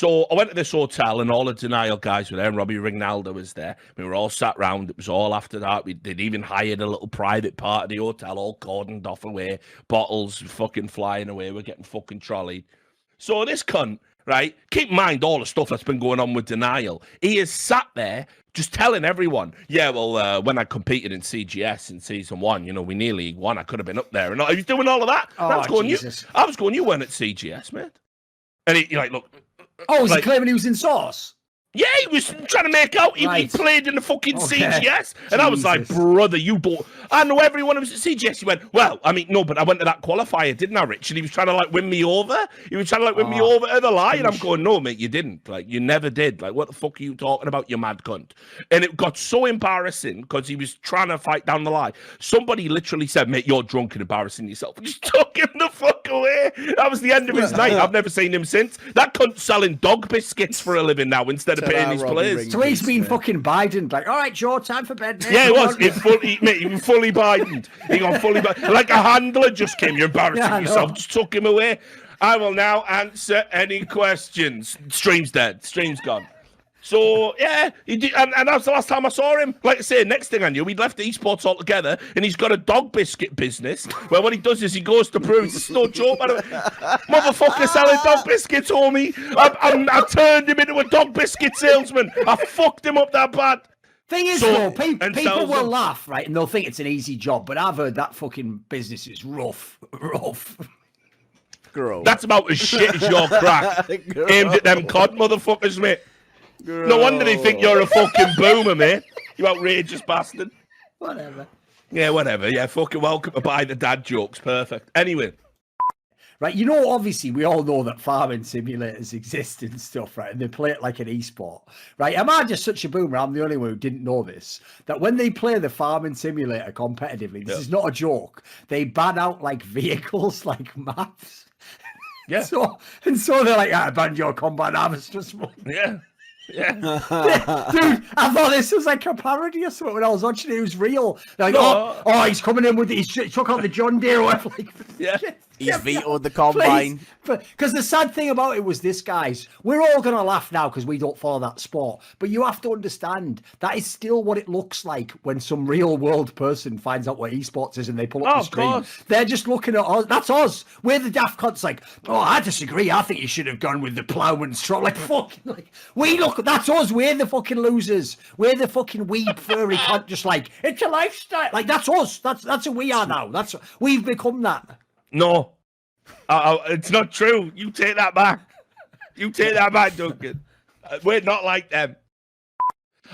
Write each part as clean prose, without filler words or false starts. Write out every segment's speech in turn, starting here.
So I went to this hotel and all the Denial guys were there and Robbie Rinaldo was there. We were all sat round. It was all after that. They'd even hired a little private part of the hotel, all cordoned off away, bottles fucking flying away. We're getting fucking trolleyed. So this cunt, right, keep in mind all the stuff that's been going on with Denial. He is sat there just telling everyone, yeah, well, when I competed in CGS in season 1, you know, we nearly won. I could have been up there. And he was doing all of that. Oh, I was going, Jesus. you weren't at CGS, mate. And he like, look. Oh, was he claiming he was in Source? Yeah, he was trying to make out he played in the fucking CGS. And I was like, brother, you bought... I know everyone who was at CGS. He went, well, I mean, no, but I went to that qualifier, didn't I, Rich? And he was trying to, like, win me over. He was trying to, like, win me over to the line. And I'm going, no, mate, you didn't. Like, you never did. Like, what the fuck are you talking about, you mad cunt? And it got so embarrassing because he was trying to fight down the line. Somebody literally said, mate, you're drunk and embarrassing yourself. And just took him the fuck away. That was the end of his night. I've never seen him since. That cunt's selling dog biscuits for a living now instead of paying his players. So he's been fucking Biden, like, all right, Joe, time for bed. Mate. Yeah, it was. He was fully Biden. He got fully Biden. Like a handler just came. You're embarrassing yourself. Just took him away. I will now answer any questions. Stream's dead. Stream's gone. So, yeah, he did, and that was the last time I saw him. Like I say, next thing I knew, we'd left esports altogether, and he's got a dog biscuit business, where what he does is he goes to prove, it's no joke, man. Motherfucker selling dog biscuits, homie. I turned him into a dog biscuit salesman. I fucked him up that bad. Thing is, though, people will laugh, right, and they'll think it's an easy job, but I've heard that fucking business is rough. Gross. That's about as shit as your crack. Aimed at them COD motherfuckers, mate. No wonder they think you're a fucking boomer, mate. You outrageous bastard. Whatever. Yeah, whatever. Yeah, fucking welcome to buy the dad jokes. Perfect. Anyway. Right, you know, obviously, we all know that farming simulators exist and stuff, right? And they play it like an esport, right? Am I just such a boomer? I'm the only one who didn't know this. That when they play the farming simulator competitively, this is not a joke. They ban out like vehicles, like maps. Yeah. So they're like, I banned your combat harvester. Yeah. Yeah. Dude, I thought this was like a parody or something when I was watching it. It was real. Like, oh, he's coming in with he took out the John Deere. Like, yeah. He's vetoed the combine. Because the sad thing about it was this, guys. We're all going to laugh now because we don't follow that sport. But you have to understand, that is still what it looks like when some real world person finds out what esports is and they pull up the screen. Course. They're just looking at us. That's us. We're the daft cunts like, oh, I disagree. I think you should have gone with the ploughman's trot. Like, fucking, like, we look, that's us. We're the fucking losers. We're the fucking weeb furry cunt, just like, it's a lifestyle. Like, that's us. That's who we are now. We've become that. No, it's not true. You take that back. You take that back, Duncan. We're not like them.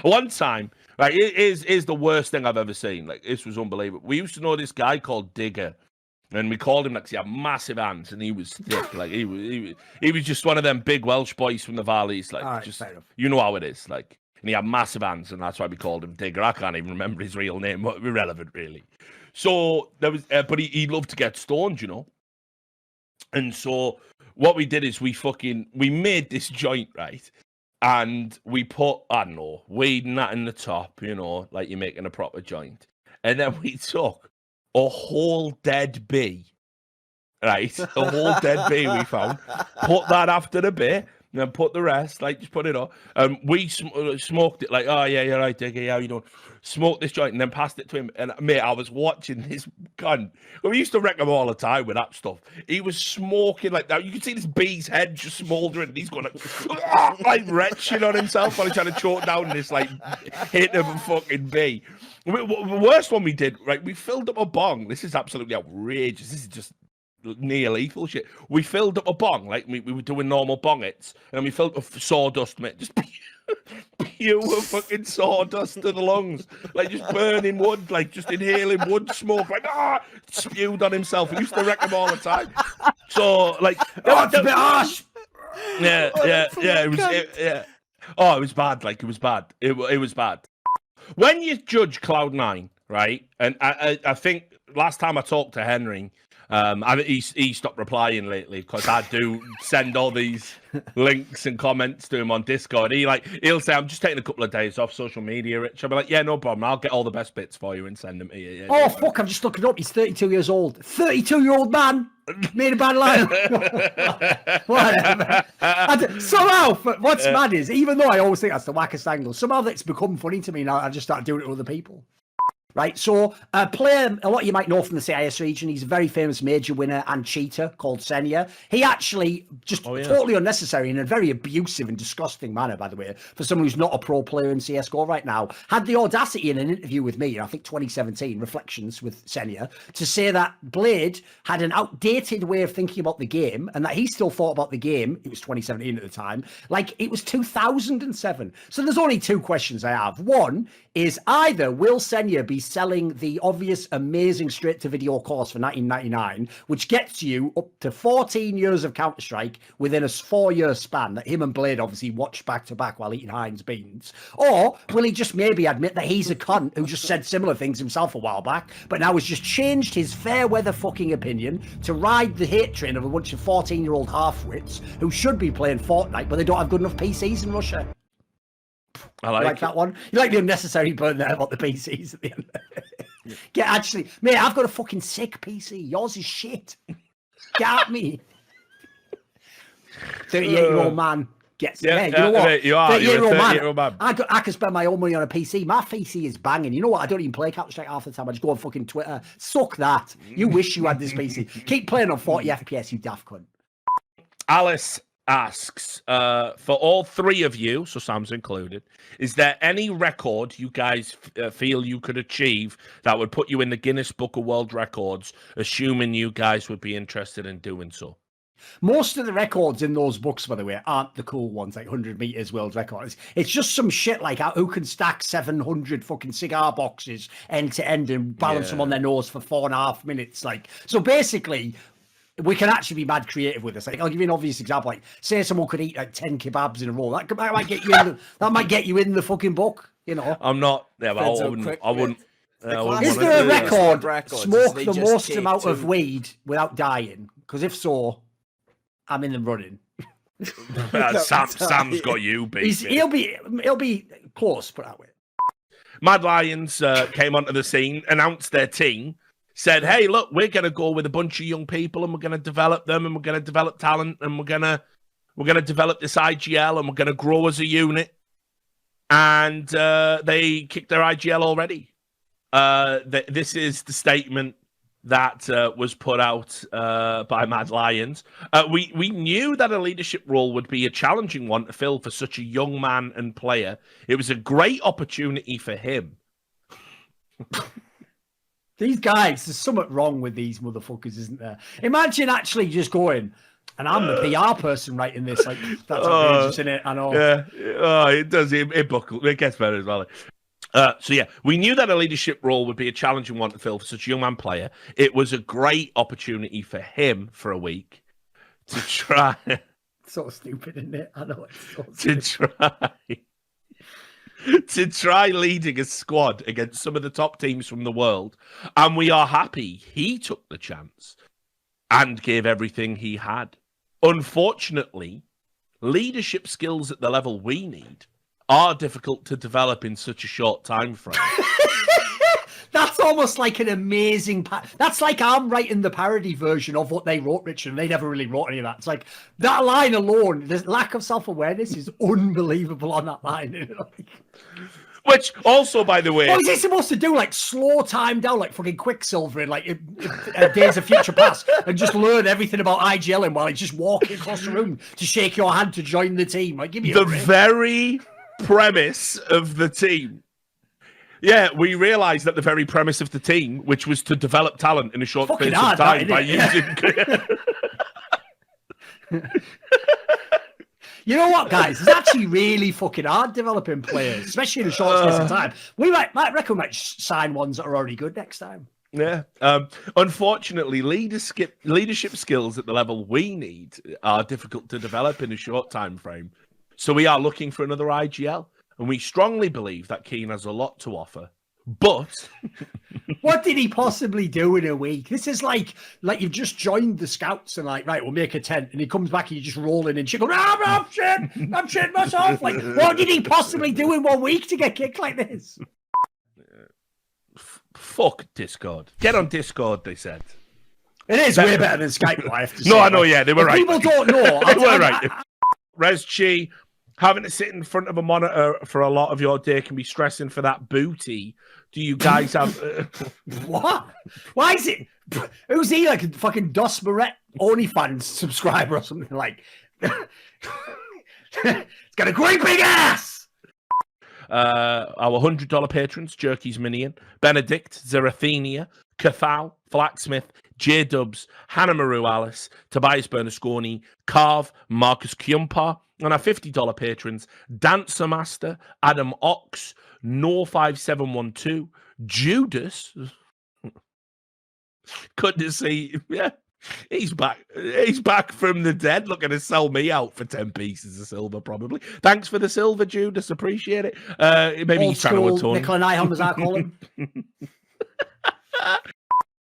One time, right, it is the worst thing I've ever seen. Like, this was unbelievable. We used to know this guy called Digger, and we called him like, he had massive hands, and he was thick. Like, he was just one of them big Welsh boys from the valleys. Like, right, just, you know how it is. Like, and he had massive hands, and that's why we called him Digger. I can't even remember his real name. But irrelevant, really. So there was, but he loved to get stoned, you know. And so what we did is we made this joint, right? And we put, I don't know, weed and that in the top, you know, like you're making a proper joint. And then we took a whole dead bee, right? A whole dead bee we found, put that after the bit, and then put the rest, like, just put it on. And we smoked it, like, oh, yeah, you're right, Diggy, yeah, you know. Smoked this joint and then passed it to him. And, mate, I was watching this cunt. We used to wreck him all the time with that stuff. He was smoking like that. You could see this bee's head just smouldering. And he's going like retching on himself while he's trying to choke down this, like, hit of a fucking bee. The worst one we did, right, we filled up a bong. This is absolutely outrageous. This is just near lethal shit. We filled up a bong, like we were doing normal bong hits, and we filled up with sawdust, mate. Just pure fucking sawdust to the lungs, like just burning wood, like just inhaling wood smoke, like spewed on himself. He used to wreck him all the time. So like, it's a bit harsh. Yeah. Oh, it was bad. Like, it was bad. It was bad. When you judge Cloud9, right? And I think last time I talked to Henry, He stopped replying lately because I do send all these links and comments to him on Discord. He'll say, "I'm just taking a couple of days off social media, Rich." I'll be like, "Yeah, no problem. I'll get all the best bits for you and send them to you." Yeah, oh fuck! I'm just looking up. He's 32 years old. 32-year-old man made a bad line. Whatever. Somehow, what's mad is, even though I always think that's the wackest angle, somehow that's become funny to me now. I just started doing it with other people. Right, so a player, a lot of you might know from the CIS region, he's a very famous major winner and cheater called Senya. He actually, totally unnecessary in a very abusive and disgusting manner, by the way, for someone who's not a pro player in CSGO right now, had the audacity in an interview with me, I think 2017, Reflections with Senya, to say that Blade had an outdated way of thinking about the game and that he still thought about the game, it was 2017 at the time, like it was 2007. So there's only two questions I have. One is either will Senya be selling the obvious amazing straight-to-video course for $19.99, which gets you up to 14 years of Counterstrike within a 4-year span that him and Blade obviously watched back-to-back while eating Heinz beans? Or will he just maybe admit that he's a cunt who just said similar things himself a while back, but now has just changed his fair-weather fucking opinion to ride the hate train of a bunch of 14-year-old half-wits who should be playing Fortnite, but they don't have good enough PCs in Russia? I like that one. You like the unnecessary burn there about the PCs at the end. Actually, mate, I've got a fucking sick PC. Yours is shit. Get at me. 38-year-old man gets you know what? Mate, you are. 38-year-old man. I can spend my own money on a PC. My PC is banging. You know what? I don't even play Counter-Strike half the time. I just go on fucking Twitter. Suck that. You wish you had this PC. Keep playing on 40 FPS, you daft cunt. Alice asks, for all three of you, so Sam's included, is there any record you guys feel you could achieve that would put you in the Guinness Book of World Records, assuming you guys would be interested in doing so? Most of the records in those books, by the way, aren't the cool ones, like 100 meters world records. It's just some shit like who can stack 700 fucking cigar boxes end to end and balance them on their nose for 4.5 minutes. Like, so basically, we can actually be mad creative with this. Like, I'll give you an obvious example. Like, say someone could eat like 10 kebabs in a row. That might get you in that might get you in the fucking book. You know. I'm not. Yeah, but I wouldn't. Is there a record? Smoke the most amount of weed without dying? Because if so, I'm in the running. Sam's got you beat. He'll be close, put it that way. Mad Lions came onto the scene, announced their team. Said, hey, look, we're going to go with a bunch of young people and we're going to develop them and we're going to develop talent and we're going to develop this IGL and we're going to grow as a unit. And they kicked their IGL already. This is the statement that was put out by Mad Lions. We knew that a leadership role would be a challenging one to fill for such a young man and player. It was a great opportunity for him. These guys, there's something wrong with these motherfuckers, isn't there? Imagine actually just going, and I'm the PR person writing this. Like, that's outrageous, isn't it? I know. Yeah. Oh, it does. It buckles. It gets better as well. So, yeah, we knew that a leadership role would be a challenging one to fill for such a young man player. It was a great opportunity for him for a week to try. So stupid, isn't it? I know it's so to try leading a squad against some of the top teams from the world. And we are happy he took the chance and gave everything he had. Unfortunately, leadership skills at the level we need are difficult to develop in such a short time frame. That's almost like an amazing... That's like I'm writing the parody version of what they wrote, Richard, and they never really wrote any of that. It's like, that line alone, the lack of self-awareness is unbelievable on that line. Which also, by the way... What is he supposed to do? Like, slow time down, like fucking Quicksilver in, like, Days of Future Past, and just learn everything about IGLing while he's just walking across the room to shake your hand to join the team? Like, give me the very premise of the team. Yeah, we realised that the very premise of the team, which was to develop talent in a short space of time by using... You know what, guys? It's actually really fucking hard developing players, especially in a short space of time. We might reckon we might sign ones that are already good next time. Yeah. Unfortunately, leadership skills at the level we need are difficult to develop in a short time frame. So we are looking for another IGL. And we strongly believe that Keane has a lot to offer. But What did he possibly do in a week? This is like you've just joined the scouts and like, right, we'll make a tent, and he comes back and you're just rolling and shit going, I'm shit myself. Like, what did he possibly do in 1 week to get kicked like this? Fuck Discord. Get on Discord, they said. It is way better than Skype, I have to say. No, I know, yeah, they were right. People don't know. They were right. Res Chi, having to sit in front of a monitor for a lot of your day can be stressing for that booty. Do you guys have... What? Why is it... Who's he, like a fucking Dos Barrett OnlyFans subscriber or something like... It's got a great big ass! Our $100 patrons, Jerky's Minion, Benedict, Zerathenia, Cathal, Flacksmith, J-Dubs, Hannah Maru Alice, Tobias Bernasconi, Carve, Marcus Kyumpa, and our $50 patrons, Dancer Master, Adam Ox, No5712, Judas. Good to see. Yeah, he's back. He's back from the dead, looking to sell me out for 10 pieces of silver, probably. Thanks for the silver, Judas. Appreciate it. Maybe Old he's trying to school atone. Nickel and I, as I call him.